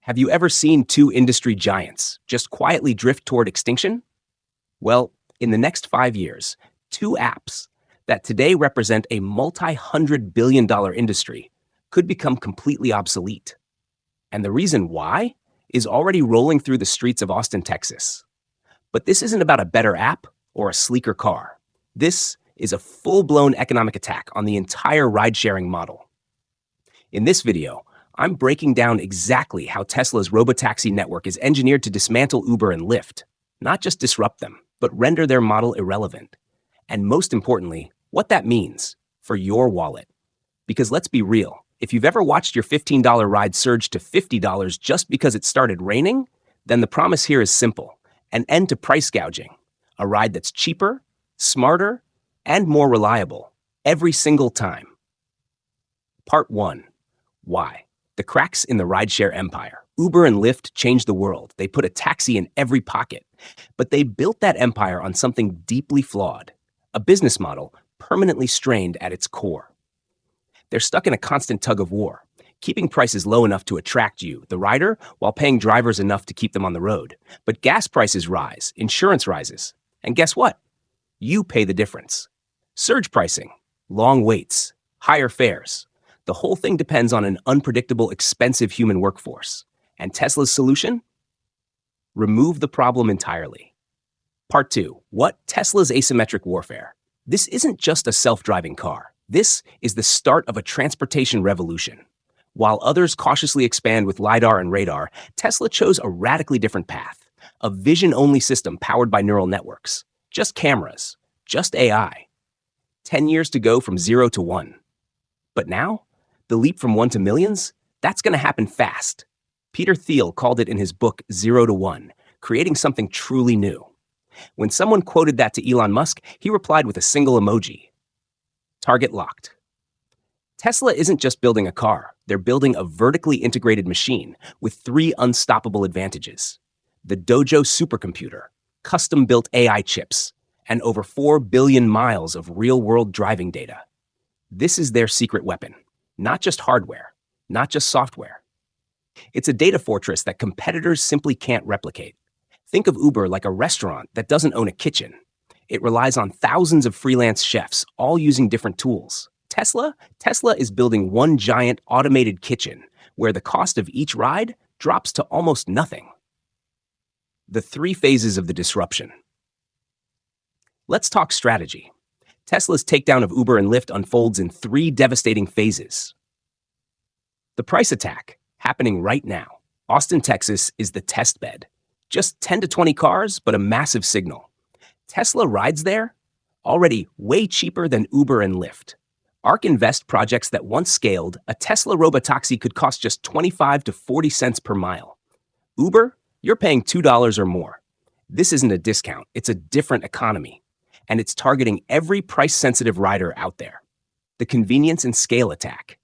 Have you ever seen two industry giants just quietly drift toward extinction? Well, in the next 5 years, two apps that today represent a multi-hundred-billion-dollar industry could become completely obsolete. And the reason why is already rolling through the streets of Austin, Texas. But this isn't about a better app or a sleeker car. This is a full-blown economic attack on the entire ride-sharing model. In this video, I'm breaking down exactly how Tesla's Robotaxi network is engineered to dismantle Uber and Lyft, not just disrupt them, but render their model irrelevant. And most importantly, what that means for your wallet. Because let's be real, if you've ever watched your $15 ride surge to $50 just because it started raining, then the promise here is simple: an end to price gouging, a ride that's cheaper, smarter, and more reliable every single time. Part 1. Why? The cracks in the rideshare empire. Uber and Lyft changed the world. They put a taxi in every pocket. But they built that empire on something deeply flawed, a business model permanently strained at its core. They're stuck in a constant tug of war, keeping prices low enough to attract you, the rider, while paying drivers enough to keep them on the road. But gas prices rise, insurance rises, and guess what? You pay the difference. Surge pricing, long waits, higher fares. The whole thing depends on an unpredictable, expensive human workforce. And Tesla's solution? Remove the problem entirely. Part 2. What? Tesla's asymmetric warfare. This isn't just a self-driving car. This is the start of a transportation revolution. While others cautiously expand with LiDAR and radar, Tesla chose a radically different path. A vision-only system powered by neural networks. Just cameras. Just AI. 10 years to go from 0 to 1. But now, the leap from 1 to millions? That's going to happen fast. Peter Thiel called it in his book 0 to 1, creating something truly new. When someone quoted that to Elon Musk, he replied with a single emoji. Target locked. Tesla isn't just building a car, they're building a vertically integrated machine with 3 unstoppable advantages: the Dojo supercomputer, custom-built AI chips, and over 4 billion miles of real-world driving data. This is their secret weapon. Not just hardware, not just software. It's a data fortress that competitors simply can't replicate. Think of Uber like a restaurant that doesn't own a kitchen. It relies on thousands of freelance chefs, all using different tools. Tesla is building one giant automated kitchen where the cost of each ride drops to almost nothing. The 3 phases of the disruption. Let's talk strategy. Tesla's takedown of Uber and Lyft unfolds in 3 devastating phases. The price attack, happening right now. Austin, Texas is the test bed. Just 10 to 20 cars, but a massive signal. Tesla rides there, already way cheaper than Uber and Lyft. ARK Invest projects that once scaled, a Tesla Robotaxi could cost just 25 to 40 cents per mile. Uber, you're paying $2 or more. This isn't a discount, it's a different economy. And it's targeting every price-sensitive rider out there. The convenience and scale attack.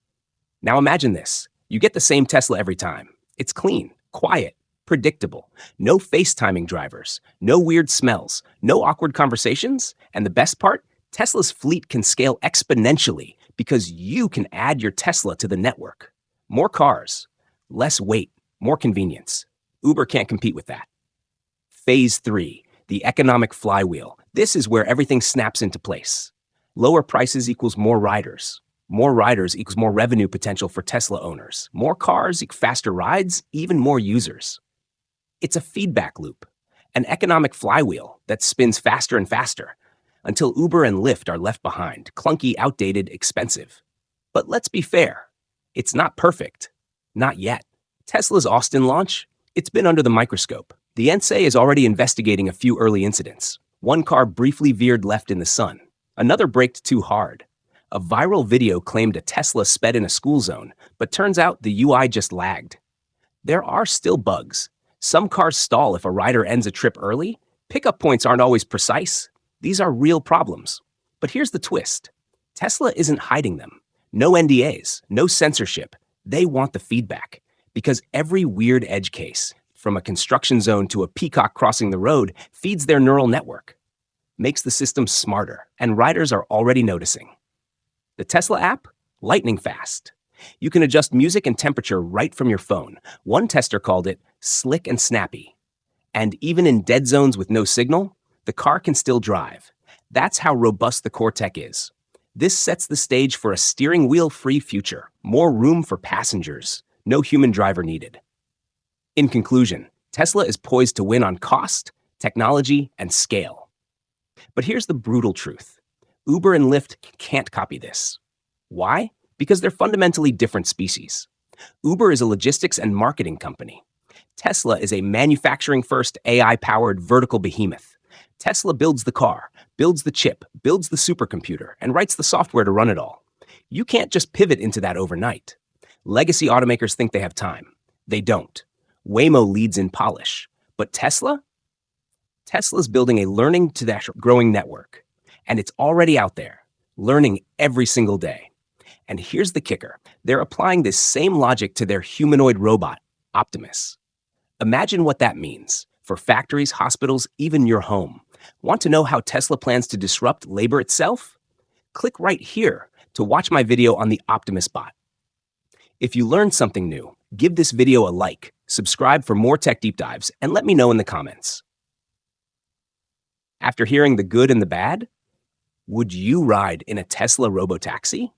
Now imagine this. You get the same Tesla every time. It's clean, quiet, predictable. No FaceTiming drivers, no weird smells, no awkward conversations, and the best part? Tesla's fleet can scale exponentially because you can add your Tesla to the network. More cars, less weight, more convenience. Uber can't compete with that. Phase 3, the economic flywheel. This is where everything snaps into place. Lower prices equals more riders. More riders equals more revenue potential for Tesla owners. More cars equals faster rides, even more users. It's a feedback loop, an economic flywheel that spins faster and faster until Uber and Lyft are left behind, clunky, outdated, expensive. But let's be fair, it's not perfect. Not yet. Tesla's Austin launch, it's been under the microscope. The NSA is already investigating a few early incidents. One car briefly veered left in the sun. Another braked too hard. A viral video claimed a Tesla sped in a school zone, but turns out the UI just lagged. There are still bugs. Some cars stall if a rider ends a trip early. Pickup points aren't always precise. These are real problems. But here's the twist. Tesla isn't hiding them. No NDAs, no censorship. They want the feedback. Because every weird edge case, from a construction zone to a peacock crossing the road, feeds their neural network. Makes the system smarter, and riders are already noticing. The Tesla app? Lightning fast. You can adjust music and temperature right from your phone. One tester called it slick and snappy. And even in dead zones with no signal, the car can still drive. That's how robust the core tech is. This sets the stage for a steering wheel-free future, more room for passengers, no human driver needed. In conclusion, Tesla is poised to win on cost, technology, and scale. But here's the brutal truth. Uber and Lyft can't copy this. Why? Because they're fundamentally different species. Uber is a logistics and marketing company. Tesla is a manufacturing-first, AI-powered vertical behemoth. Tesla builds the car, builds the chip, builds the supercomputer, and writes the software to run it all. You can't just pivot into that overnight. Legacy automakers think they have time. They don't. Waymo leads in polish. But Tesla? Tesla's building a learning to that growing network. And it's already out there, learning every single day. And here's the kicker. They're applying this same logic to their humanoid robot, Optimus. Imagine what that means for factories, hospitals, even your home. Want to know how Tesla plans to disrupt labor itself? Click right here to watch my video on the Optimus bot. If you learned something new, give this video a like, subscribe for more tech deep dives, and let me know in the comments. After hearing the good and the bad, would you ride in a Tesla Robotaxi?